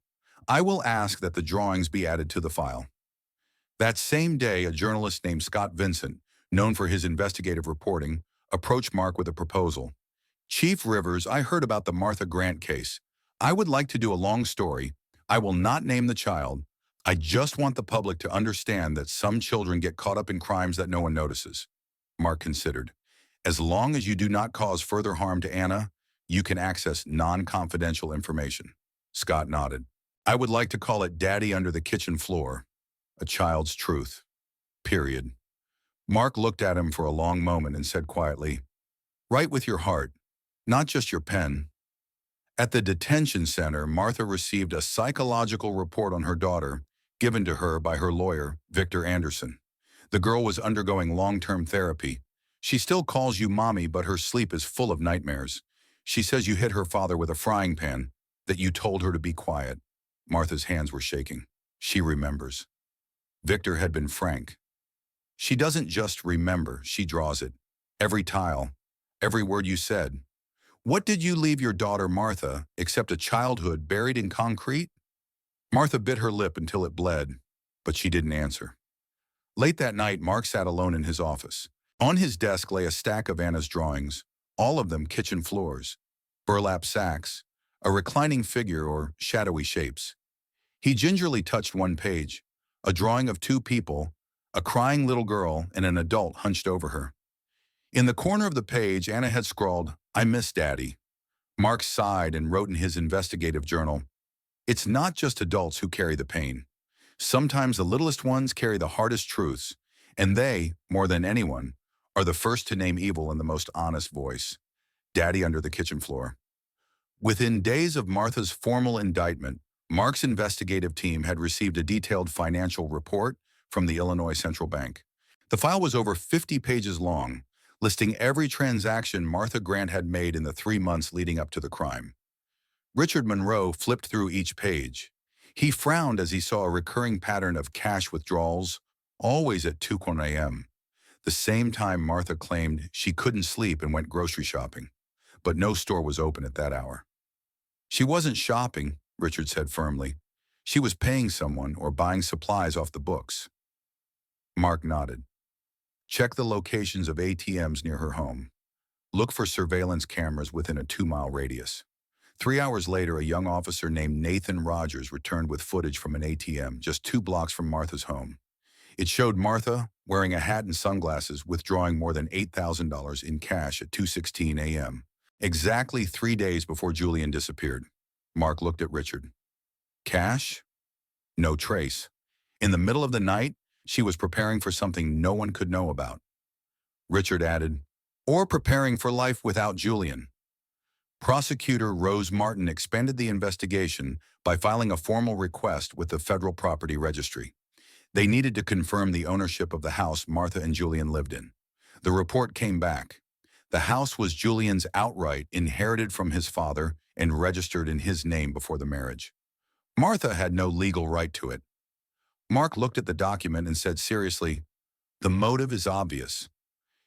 "I will ask that the drawings be added to the file." That same day, a journalist named Scott Vincent, known for his investigative reporting, approached Mark with a proposal. "Chief Rivers, I heard about the Martha Grant case. I would like to do a long story. I will not name the child. I just want the public to understand that some children get caught up in crimes that no one notices." Mark considered. "As long as you do not cause further harm to Anna, you can access non-confidential information." Scott nodded. "I would like to call it Daddy Under the Kitchen Floor, a child's truth. Period." Mark looked at him for a long moment and said quietly, "Write with your heart, not just your pen." At the detention center, Martha received a psychological report on her daughter, given to her by her lawyer, Victor Anderson. The girl was undergoing long-term therapy. "She still calls you Mommy, but her sleep is full of nightmares. She says you hit her father with a frying pan, that you told her to be quiet." Martha's hands were shaking. She remembers. Victor had been frank. "She doesn't just remember, she draws it. Every tile, every word you said. What did you leave your daughter Martha except a childhood buried in concrete?" Martha bit her lip until it bled, but she didn't answer. Late that night, Mark sat alone in his office. On his desk lay a stack of Anna's drawings, all of them kitchen floors, burlap sacks, a reclining figure or shadowy shapes. He gingerly touched one page, a drawing of two people, a crying little girl and an adult hunched over her. In the corner of the page, Anna had scrawled, "I miss Daddy." Mark sighed and wrote in his investigative journal, "It's not just adults who carry the pain. Sometimes the littlest ones carry the hardest truths, and they, more than anyone, are the first to name evil in the most honest voice. Daddy Under the Kitchen Floor." Within days of Martha's formal indictment, Mark's investigative team had received a detailed financial report from the Illinois Central Bank. The file was over 50 pages long, listing every transaction Martha Grant had made in the 3 months leading up to the crime. Richard Monroe flipped through each page. He frowned as he saw a recurring pattern of cash withdrawals, always at 2 a.m., the same time Martha claimed she couldn't sleep and went grocery shopping. But no store was open at that hour. "She wasn't shopping," Richard said firmly. "She was paying someone or buying supplies off the books." Mark nodded. "Check the locations of ATMs near her home. Look for surveillance cameras within a 2-mile radius." 3 hours later, a young officer named Nathan Rogers returned with footage from an ATM just 2 blocks from Martha's home. It showed Martha, wearing a hat and sunglasses, withdrawing more than $8,000 in cash at 2:16 a.m., exactly 3 days before Julian disappeared. Mark looked at Richard. "Cash? No trace. In the middle of the night, she was preparing for something no one could know about." Richard added, or preparing for life without Julian. Prosecutor Rose Martin expanded the investigation by filing a formal request with the Federal Property Registry. They needed to confirm the ownership of the house Martha and Julian lived in. The report came back. The house was Julian's outright, inherited from his father, and registered in his name before the marriage. Martha had no legal right to it. Mark looked at the document and said seriously, "The motive is obvious.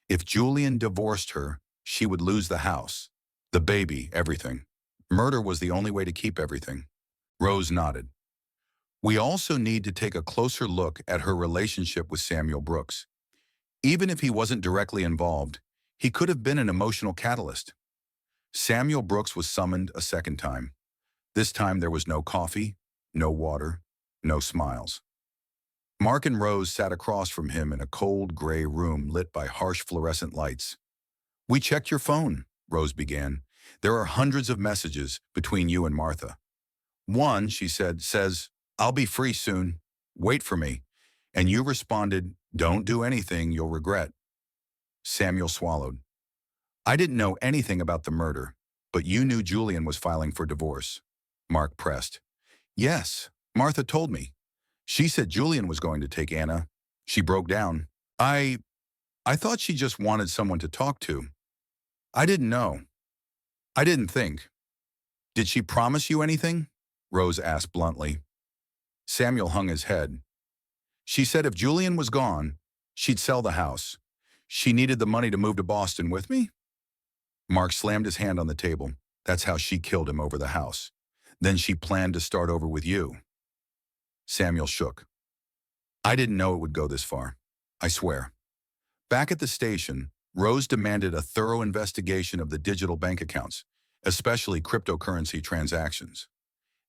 If Julian divorced her, she would lose the house, the baby, everything. Murder was the only way to keep everything." Rose nodded. "We also need to take a closer look at her relationship with Samuel Brooks. Even if he wasn't directly involved, he could have been an emotional catalyst." Samuel Brooks was summoned a second time. This time there was no coffee, no water, no smiles. Mark and Rose sat across from him in a cold gray room lit by harsh fluorescent lights. "We checked your phone," Rose began. "There are hundreds of messages between you and Martha. One," she said, "says, 'I'll be free soon. Wait for me.' And you responded, 'Don't do anything you'll regret.'" Samuel swallowed. "I didn't know anything about the murder, but you knew Julian was filing for divorce." Mark pressed. "Yes, Martha told me. She said Julian was going to take Anna. She broke down. I thought she just wanted someone to talk to. I didn't know. I didn't think." "Did she promise you anything?" Rose asked bluntly. Samuel hung his head. "She said if Julian was gone, she'd sell the house. She needed the money to move to Boston with me?" Mark slammed his hand on the table. "That's how she killed him, over the house. Then she planned to start over with you." Samuel shook. "I didn't know it would go this far. I swear." Back at the station, Rose demanded a thorough investigation of the digital bank accounts, especially cryptocurrency transactions.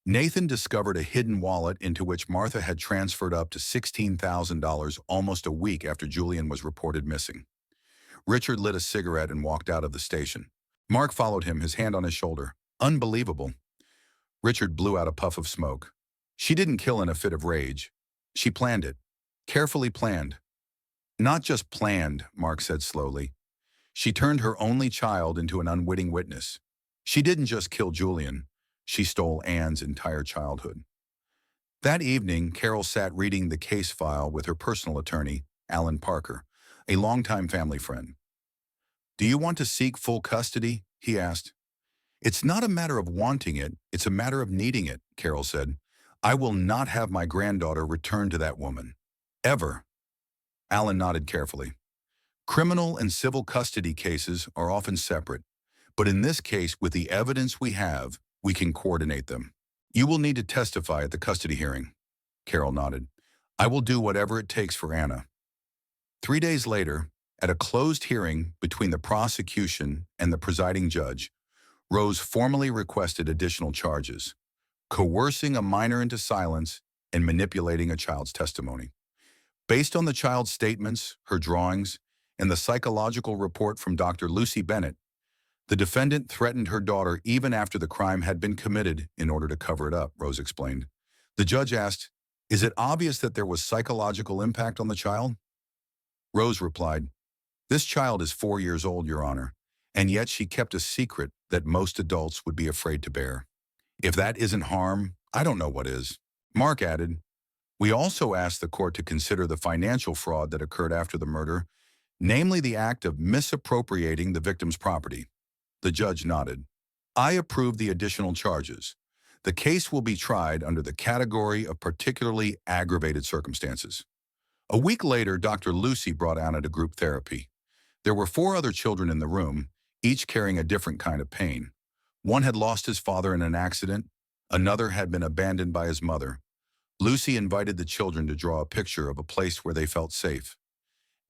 Nathan discovered a hidden wallet into which Martha had transferred up to $16,000 almost a week after Julian was reported missing. Richard lit a cigarette and walked out of the station. Mark followed him, his hand on his shoulder. "Unbelievable." Richard blew out a puff of smoke. "She didn't kill in a fit of rage. She planned it. Carefully planned." "Not just planned," Mark said slowly. "She turned her only child into an unwitting witness. She didn't just kill Julian. She stole Anne's entire childhood." That evening, Carol sat reading the case file with her personal attorney, Alan Parker, a longtime family friend. "Do you want to seek full custody?" he asked. "It's not a matter of wanting it, it's a matter of needing it," Carol said. "I will not have my granddaughter returned to that woman. Ever." Alan nodded carefully. "Criminal and civil custody cases are often separate, but in this case, with the evidence we have, we can coordinate them." "You will need to testify at the custody hearing." Carol nodded. "I will do whatever it takes for Anna." 3 days later, at a closed hearing between the prosecution and the presiding judge, Rose formally requested additional charges: coercing a minor into silence and manipulating a child's testimony. Based on the child's statements, her drawings, and the psychological report from Dr. Lucy Bennett, the defendant threatened her daughter even after the crime had been committed in order to cover it up, Rose explained. The judge asked, "Is it obvious that there was psychological impact on the child?" Rose replied, "This child is 4 years old, Your Honor, and yet she kept a secret that most adults would be afraid to bear. If that isn't harm, I don't know what is." Mark added, "We also asked the court to consider the financial fraud that occurred after the murder, namely the act of misappropriating the victim's property." The judge nodded. "I approve the additional charges. The case will be tried under the category of particularly aggravated circumstances." A week later, Dr. Lucy brought Anna to group therapy. There were 4 other children in the room, each carrying a different kind of pain. One had lost his father in an accident. Another had been abandoned by his mother. Lucy invited the children to draw a picture of a place where they felt safe.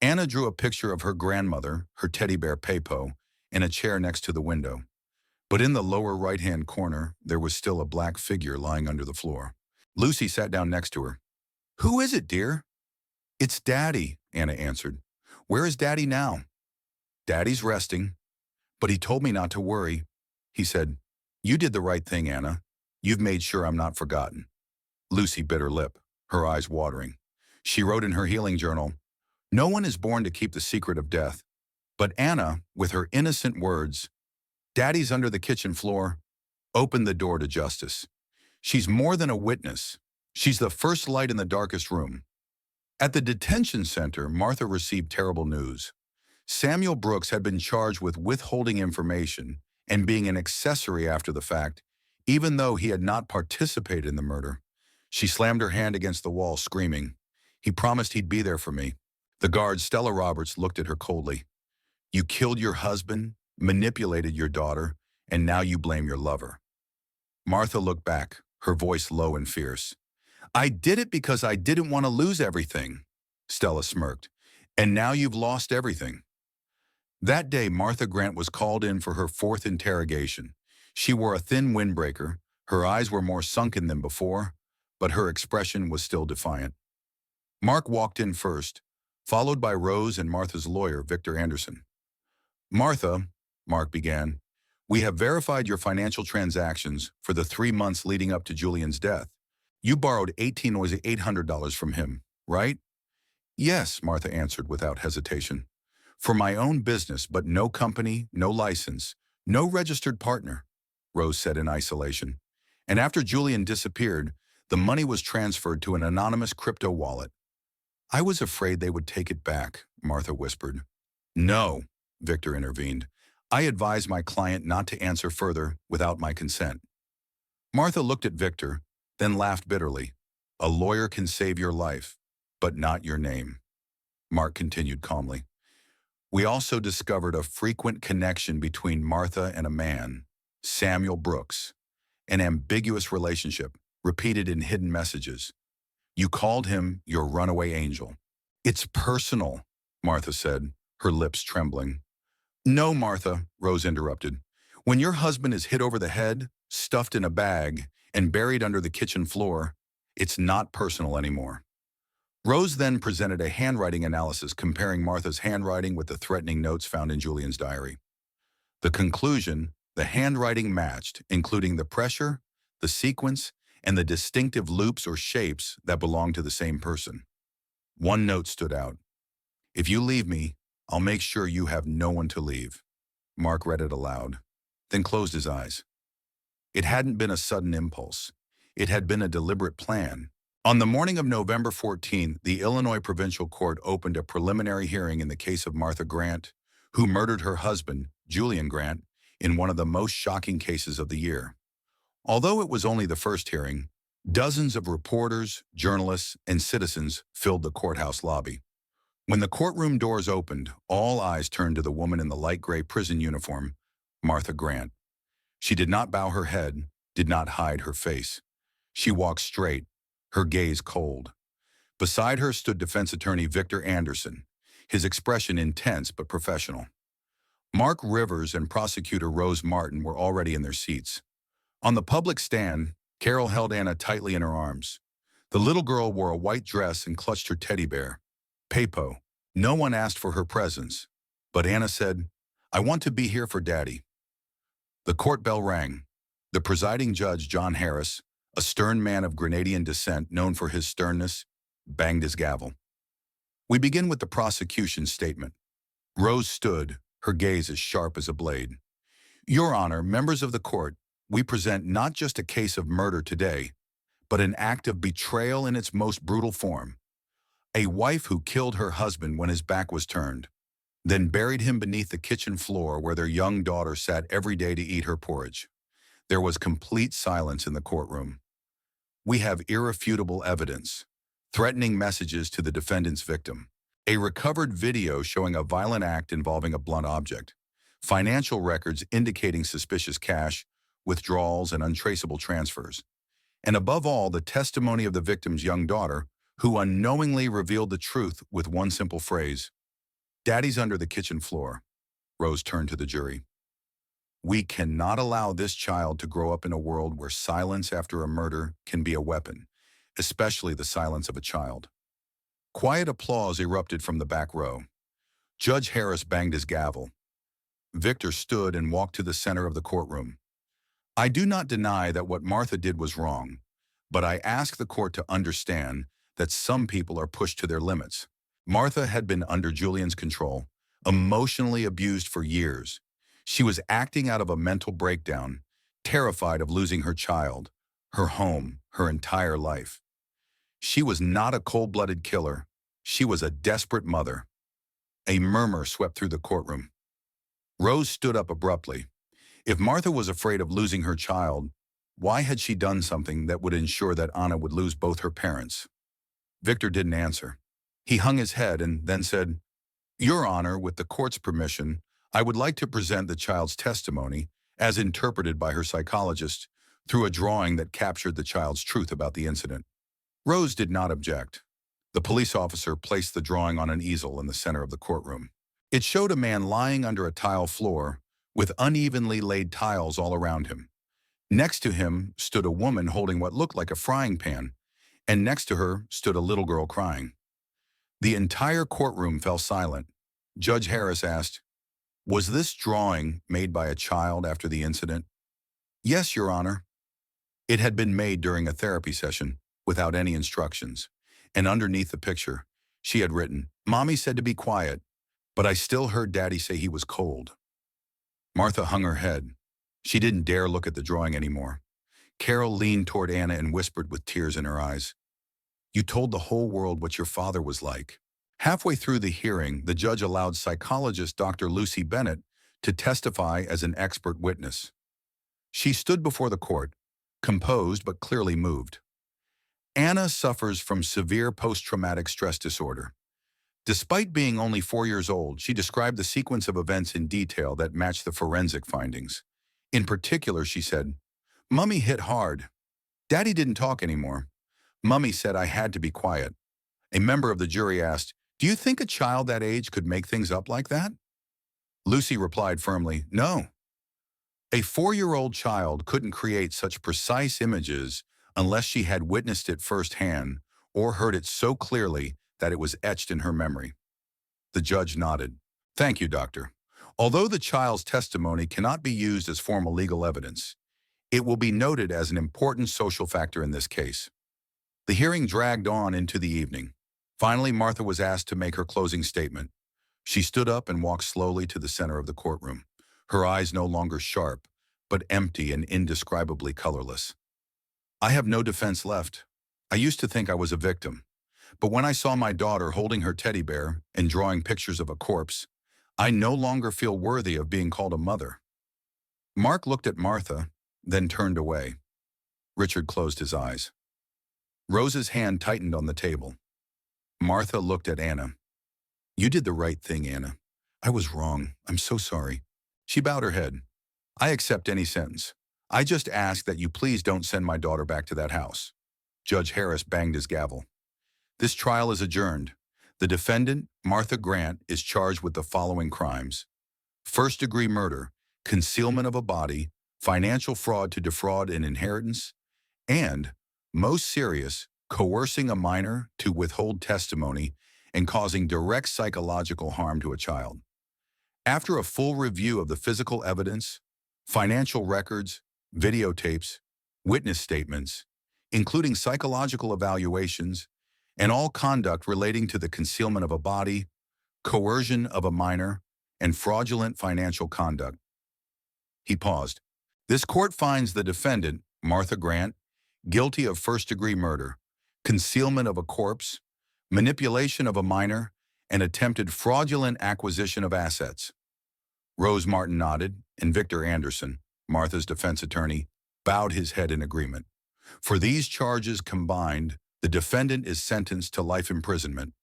Anna drew a picture of her grandmother, her teddy bear Pepo, in a chair next to the window. But in the lower right-hand corner, there was still a black figure lying under the floor. Lucy sat down next to her. "Who is it, dear?" "It's Daddy," Anna answered. "Where is Daddy now?" "Daddy's resting, but he told me not to worry. He said, 'You did the right thing, Anna. You've made sure I'm not forgotten.'" Lucy bit her lip, her eyes watering. She wrote in her healing journal, "No one is born to keep the secret of death. But Anna, with her innocent words, "Daddy's under the kitchen floor," opened the door to justice. She's more than a witness. She's the first light in the darkest room. At the detention center, Martha received terrible news. Samuel Brooks had been charged with withholding information and being an accessory after the fact, even though he had not participated in the murder. She slammed her hand against the wall, screaming, "He promised he'd be there for me." The guard, Stella Roberts, looked at her coldly. "You killed your husband, manipulated your daughter, and now you blame your lover." Martha looked back, her voice low and fierce. "I did it because I didn't want to lose everything," Stella smirked. "And now you've lost everything." That day, Martha Grant was called in for her fourth interrogation. She wore a thin windbreaker, her eyes were more sunken than before, but her expression was still defiant. Mark walked in first, followed by Rose and Martha's lawyer, Victor Anderson. "Martha," Mark began, "we have verified your financial transactions for the 3 months leading up to Julian's death. You borrowed $1,800 from him, right?" "Yes," Martha answered without hesitation. "For my own business, but no company, no license, no registered partner," Rose said in isolation. "And after Julian disappeared, the money was transferred to an anonymous crypto wallet." "I was afraid they would take it back," Martha whispered. "No," Victor intervened. "I advise my client not to answer further without my consent." Martha looked at Victor, then laughed bitterly. "A lawyer can save your life, but not your name." Mark continued calmly. "We also discovered a frequent connection between Martha and a man, Samuel Brooks, an ambiguous relationship, repeated in hidden messages. You called him your runaway angel." "It's personal," Martha said, her lips trembling. "No, Martha," Rose interrupted. "When your husband is hit over the head, stuffed in a bag, and buried under the kitchen floor, it's not personal anymore." Rose then presented a handwriting analysis comparing Martha's handwriting with the threatening notes found in Julian's diary. The conclusion, the handwriting matched, including the pressure, the sequence, and the distinctive loops or shapes that belonged to the same person. One note stood out. "If you leave me, I'll make sure you have no one to leave." Mark read it aloud, then closed his eyes. It hadn't been a sudden impulse. It had been a deliberate plan. On the morning of November 14, the Illinois Provincial Court opened a preliminary hearing in the case of Martha Grant, who murdered her husband, Julian Grant, in one of the most shocking cases of the year. Although it was only the first hearing, dozens of reporters, journalists, and citizens filled the courthouse lobby. When the courtroom doors opened, all eyes turned to the woman in the light gray prison uniform, Martha Grant. She did not bow her head, did not hide her face. She walked straight, her gaze cold. Beside her stood defense attorney Victor Anderson, his expression intense but professional. Mark Rivers and prosecutor Rose Martin were already in their seats. On the public stand, Carol held Anna tightly in her arms. The little girl wore a white dress and clutched her teddy bear, Pepo. No one asked for her presence, but Anna said, "I want to be here for Daddy." The court bell rang. The presiding judge, John Harris, a stern man of Grenadian descent known for his sternness, banged his gavel. "We begin with the prosecution's statement." Rose stood, her gaze as sharp as a blade. "Your Honor, members of the court, we present not just a case of murder today, but an act of betrayal in its most brutal form. A wife who killed her husband when his back was turned, then buried him beneath the kitchen floor where their young daughter sat every day to eat her porridge." There was complete silence in the courtroom. "We have irrefutable evidence, threatening messages to the defendant's victim, a recovered video showing a violent act involving a blunt object, financial records indicating suspicious cash, withdrawals, and untraceable transfers, and above all, the testimony of the victim's young daughter, who unknowingly revealed the truth with one simple phrase, 'Daddy's under the kitchen floor.'" Rose turned to the jury. "We cannot allow this child to grow up in a world where silence after a murder can be a weapon, especially the silence of a child." Quiet applause erupted from the back row. Judge Harris banged his gavel. Victor stood and walked to the center of the courtroom. "I do not deny that what Martha did was wrong, but I ask the court to understand that some people are pushed to their limits. Martha had been under Julian's control, emotionally abused for years. She was acting out of a mental breakdown, terrified of losing her child, her home, her entire life. She was not a cold-blooded killer. She was a desperate mother. A murmur swept through the courtroom. Rose stood up abruptly. If Martha was afraid of losing her child, why had she done something that would ensure that Anna would lose both her parents? Victor didn't answer. He hung his head and then said, "Your Honor, with the court's permission, I would like to present the child's testimony, as interpreted by her psychologist, through a drawing that captured the child's truth about the incident." Rose did not object. The police officer placed the drawing on an easel in the center of the courtroom. It showed a man lying under a tile floor, with unevenly laid tiles all around him. Next to him stood a woman holding what looked like a frying pan, and next to her stood a little girl crying. The entire courtroom fell silent. Judge Harris asked, "Was this drawing made by a child after the incident?" "Yes, Your Honor." It had been made during a therapy session, without any instructions, and underneath the picture, she had written, "Mommy said to be quiet, but I still heard Daddy say he was cold." Martha hung her head. She didn't dare look at the drawing anymore. Carol leaned toward Anna and whispered with tears in her eyes, "You told the whole world what your father was like." Halfway through the hearing, the judge allowed psychologist Dr. Lucy Bennett to testify as an expert witness. She stood before the court, composed but clearly moved. Anna suffers from severe post-traumatic stress disorder. Despite being only 4 years old, she described the sequence of events in detail that matched the forensic findings. In particular, she said, "Mummy hit hard. Daddy didn't talk anymore. Mummy said I had to be quiet." A member of the jury asked, "Do you think a child that age could make things up like that?" Lucy replied firmly, "No. A 4-year-old child couldn't create such precise images unless she had witnessed it firsthand or heard it so clearly that it was etched in her memory." The judge nodded. "Thank you, doctor. Although the child's testimony cannot be used as formal legal evidence, it will be noted as an important social factor in this case." The hearing dragged on into the evening. Finally, Martha was asked to make her closing statement. She stood up and walked slowly to the center of the courtroom, her eyes no longer sharp, but empty and indescribably colorless. "I have no defense left. I used to think I was a victim. But when I saw my daughter holding her teddy bear and drawing pictures of a corpse, I no longer feel worthy of being called a mother." Mark looked at Martha, then turned away. Richard closed his eyes. Rose's hand tightened on the table. Martha looked at Anna. "You did the right thing, Anna. I was wrong. I'm so sorry." She bowed her head. "I accept any sentence. I just ask that you please don't send my daughter back to that house." Judge Harris banged his gavel. "This trial is adjourned. The defendant, Martha Grant, is charged with the following crimes: first-degree murder, concealment of a body, financial fraud to defraud an inheritance, and, most serious, coercing a minor to withhold testimony and causing direct psychological harm to a child. After a full review of the physical evidence, financial records, videotapes, witness statements, including psychological evaluations, and all conduct relating to the concealment of a body, coercion of a minor, and fraudulent financial conduct." He paused. "This court finds the defendant, Martha Grant, guilty of first-degree murder, concealment of a corpse, manipulation of a minor, and attempted fraudulent acquisition of assets." Rose Martin nodded, and Victor Anderson, Martha's defense attorney, bowed his head in agreement. For these charges combined, the defendant is sentenced to life imprisonment.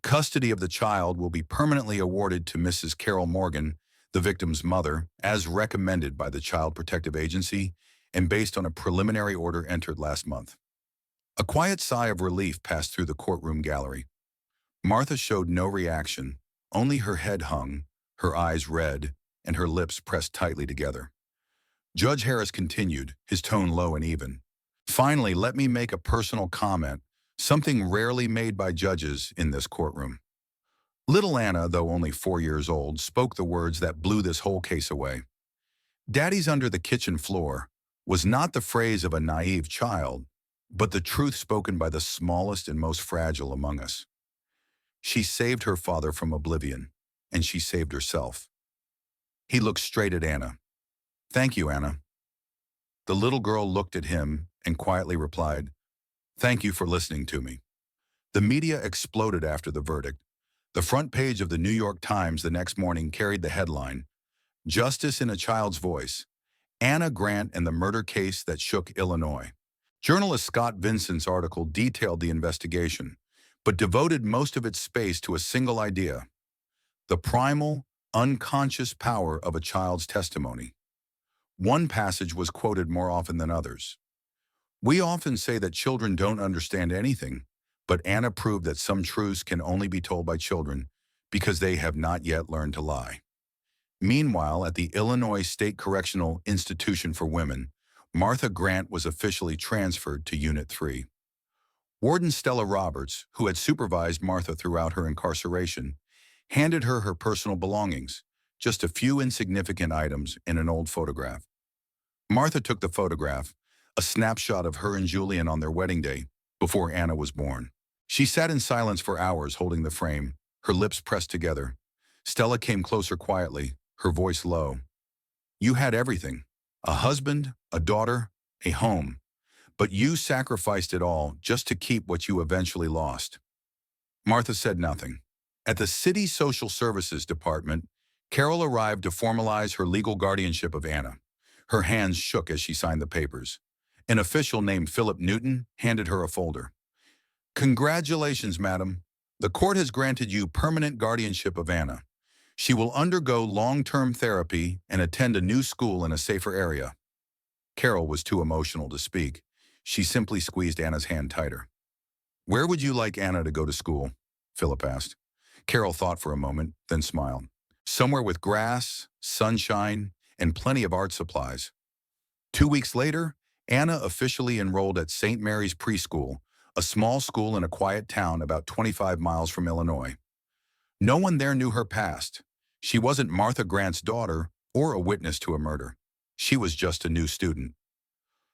Custody of the child will be permanently awarded to Mrs. Carol Morgan, the victim's mother, as recommended by the Child Protective Agency and based on a preliminary order entered last month. A quiet sigh of relief passed through the courtroom gallery. Martha showed no reaction, only her head hung, her eyes red, and her lips pressed tightly together. Judge Harris continued, his tone low and even. "Finally, let me make a personal comment, something rarely made by judges in this courtroom." Little Anna, though only 4 years old, spoke the words that blew this whole case away. "Daddy's under the kitchen floor" was not the phrase of a naive child, but the truth spoken by the smallest and most fragile among us. She saved her father from oblivion, and she saved herself. He looked straight at Anna. Thank you, Anna. The little girl looked at him and quietly replied, Thank you for listening to me. The media exploded after the verdict. The front page of the New York Times the next morning carried the headline, Justice in a Child's Voice, Anna Grant and the Murder Case That Shook Illinois. Journalist Scott Vincent's article detailed the investigation, but devoted most of its space to a single idea, the primal, unconscious power of a child's testimony. One passage was quoted more often than others. We often say that children don't understand anything, but Anna proved that some truths can only be told by children because they have not yet learned to lie. Meanwhile, at the Illinois State Correctional Institution for Women, Martha Grant was officially transferred to Unit 3. Warden Stella Roberts, who had supervised Martha throughout her incarceration, handed her her personal belongings, just a few insignificant items in an old photograph. Martha took the photograph, a snapshot of her and Julian on their wedding day, before Anna was born. She sat in silence for hours holding the frame, her lips pressed together. Stella came closer quietly, her voice low. You had everything, a husband, a daughter, a home, but you sacrificed it all just to keep what you eventually lost. Martha said nothing. At the city social services department, Carol arrived to formalize her legal guardianship of Anna. Her hands shook as she signed the papers. An official named Philip Newton handed her a folder. Congratulations, madam. The court has granted you permanent guardianship of Anna. She will undergo long-term therapy and attend a new school in a safer area. Carol was too emotional to speak. She simply squeezed Anna's hand tighter. Where would you like Anna to go to school? Philip asked. Carol thought for a moment, then smiled. Somewhere with grass, sunshine, and plenty of art supplies. 2 weeks later, Anna officially enrolled at St. Mary's Preschool, a small school in a quiet town about 25 miles from Illinois. No one there knew her past. She wasn't Martha Grant's daughter or a witness to a murder. She was just a new student.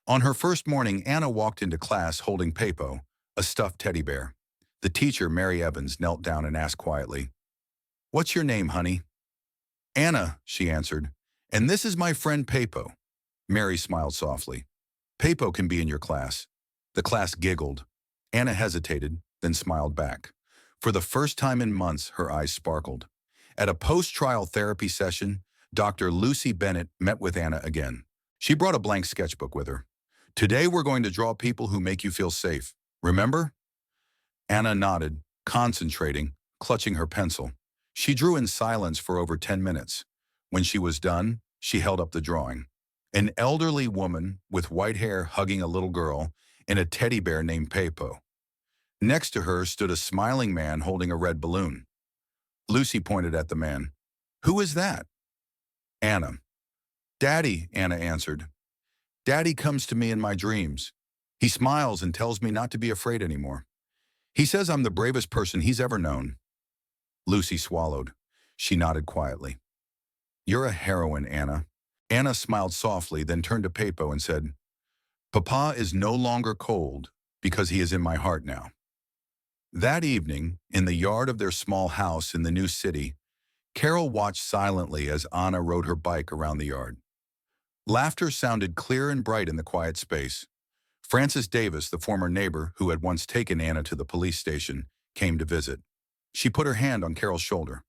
On her first morning, Anna walked into class holding Pepo, a stuffed teddy bear. The teacher, Mary Evans, knelt down and asked quietly, What's your name, honey? Anna, she answered, and this is my friend Pepo. Mary smiled softly. Pepo can be in your class. The class giggled. Anna hesitated, then smiled back. For the first time in months, her eyes sparkled. At a post-trial therapy session, Dr. Lucy Bennett met with Anna again. She brought a blank sketchbook with her. Today we're going to draw people who make you feel safe. Remember? Anna nodded, concentrating, clutching her pencil. She drew in silence for over 10 minutes. When she was done, she held up the drawing. An elderly woman with white hair hugging a little girl and a teddy bear named Pepo. Next to her stood a smiling man holding a red balloon. Lucy pointed at the man. Who is that? Anna. Daddy, Anna answered. Daddy comes to me in my dreams. He smiles and tells me not to be afraid anymore. He says I'm the bravest person he's ever known. Lucy swallowed. She nodded quietly. You're a heroine, Anna. Anna smiled softly, then turned to Pepo and said, Papa is no longer cold because he is in my heart now. That evening, in the yard of their small house in the new city, Carol watched silently as Anna rode her bike around the yard. Laughter sounded clear and bright in the quiet space. Frances Davis, the former neighbor who had once taken Anna to the police station, came to visit. She put her hand on Carol's shoulder.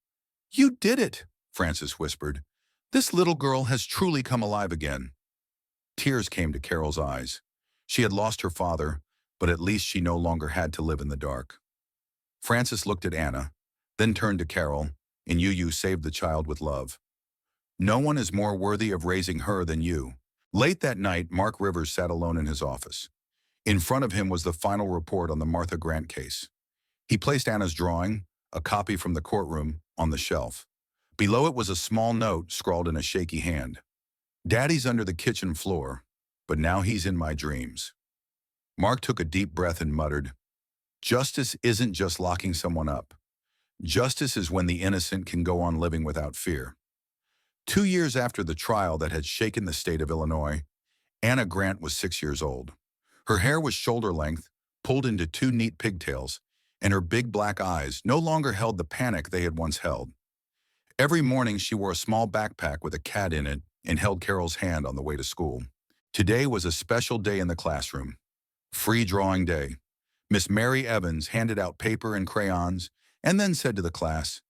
You did it, Frances whispered. This little girl has truly come alive again. Tears came to Carol's eyes. She had lost her father, but at least she no longer had to live in the dark. Frances looked at Anna, then turned to Carol, and you saved the child with love. No one is more worthy of raising her than you. Late that night, Mark Rivers sat alone in his office. In front of him was the final report on the Martha Grant case. He placed Anna's drawing, a copy from the courtroom, on the shelf. Below it was a small note scrawled in a shaky hand. Daddy's under the kitchen floor, but now he's in my dreams. Mark took a deep breath and muttered, Justice isn't just locking someone up. Justice is when the innocent can go on living without fear. 2 years after the trial that had shaken the state of Illinois, Anna Grant was 6 years old. Her hair was shoulder length, pulled into 2 neat pigtails, and her big black eyes no longer held the panic they had once held. Every morning she wore a small backpack with a cat in it and held Carol's hand on the way to school. Today was a special day in the classroom. Free drawing day. Miss Mary Evans handed out paper and crayons and then said to the class,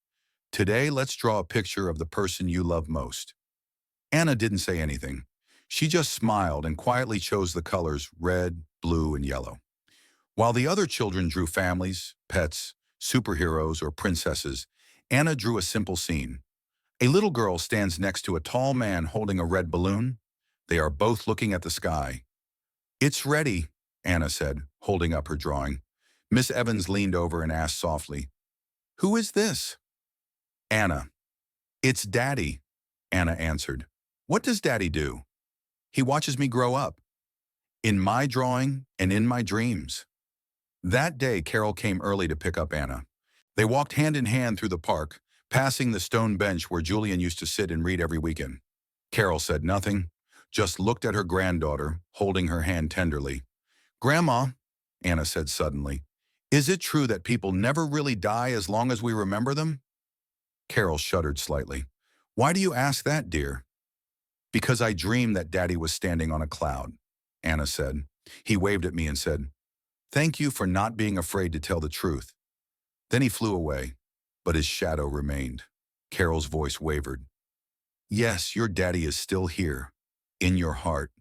"Today let's draw a picture of the person you love most." Anna didn't say anything. She just smiled and quietly chose the colors red, blue, and yellow. While the other children drew families, pets, superheroes, or princesses, Anna drew a simple scene. A little girl stands next to a tall man holding a red balloon. They are both looking at the sky. "It's ready," Anna said, holding up her drawing. Miss Evans leaned over and asked softly, "Who is this?" "Anna." "It's Daddy," Anna answered. "What does Daddy do?" "He watches me grow up. In my drawing and in my dreams." That day, Carol came early to pick up Anna. They walked hand in hand through the park, passing the stone bench where Julian used to sit and read every weekend. Carol said nothing, just looked at her granddaughter, holding her hand tenderly. "Grandma," Anna said suddenly, "is it true that people never really die as long as we remember them?" Carol shuddered slightly. "Why do you ask that, dear?" "Because I dreamed that Daddy was standing on a cloud," Anna said. "He waved at me and said, 'Thank you for not being afraid to tell the truth.' Then he flew away, but his shadow remained." Carol's voice wavered. "Yes, your daddy is still here, in your heart,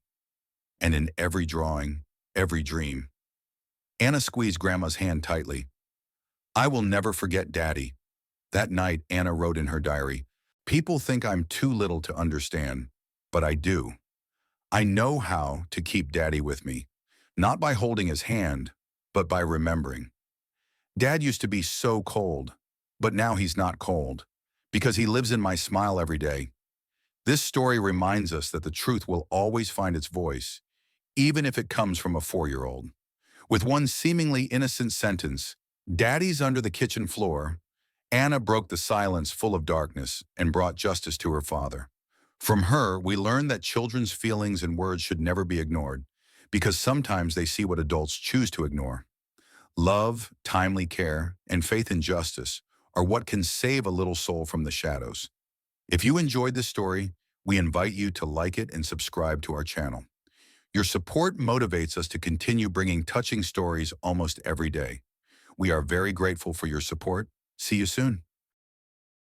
and in every drawing, every dream." Anna squeezed Grandma's hand tightly. "I will never forget Daddy." That night, Anna wrote in her diary, "People think I'm too little to understand, but I do. I know how to keep Daddy with me, not by holding his hand, but by remembering. Dad used to be so cold, but now he's not cold, because he lives in my smile every day." This story reminds us that the truth will always find its voice, even if it comes from a 4-year-old. With one seemingly innocent sentence, "Daddy's under the kitchen floor," Anna broke the silence full of darkness and brought justice to her father. From her, we learn that children's feelings and words should never be ignored, because sometimes they see what adults choose to ignore. Love, timely care, and faith in justice are what can save a little soul from the shadows. If you enjoyed this story, we invite you to like it and subscribe to our channel. Your support motivates us to continue bringing touching stories almost every day. We are very grateful for your support. See you soon.